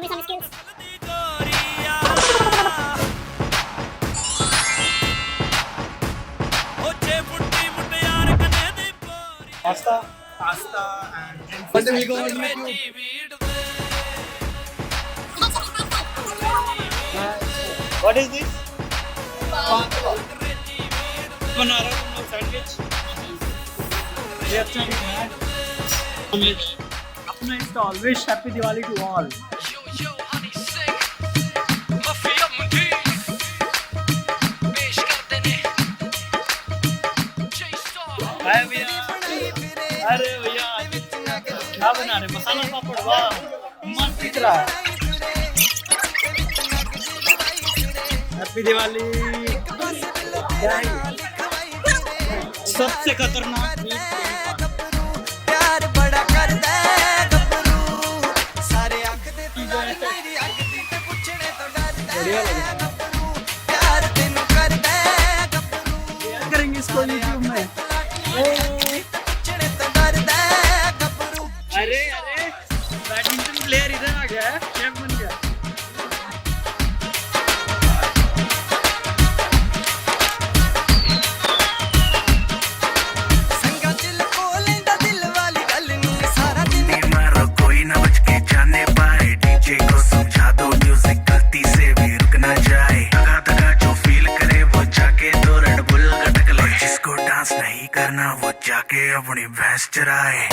me some skills. Pasta and what do we go on YouTube? What is this? Banana sandwich. Apna install. Wish happy Diwali to all. हाय भैया, अरे भैया क्या बना रहे? मसाला पापड़, वाह मस्त दिख रहा है। हैप्पी दिवाली। सबसे खतरनाक प्यार बड़ा कर दे गबरू, सारे आंख दे तेरी आंख दी ते पूछने तो डर दे गबरू, प्यार तेनू कर दे गबरू। क्या करेंगे इसको YouTube में? अरे अरे बैडमिंटन प्लेयर इधर आ गया है, शेफ बन गया। संगा दिल को लेंदा दिल वाली गल नी सारा दिन मारो कोई ना बच के जाने पाए, डीजे को समझा दो म्यूजिक गलती से भी रुक ना जाए, दगा दगा जो फील करे वो जाके दो रेड बुल गटक ले, जिसको डांस नहीं करना वो जाके अपनी भैंस चराए।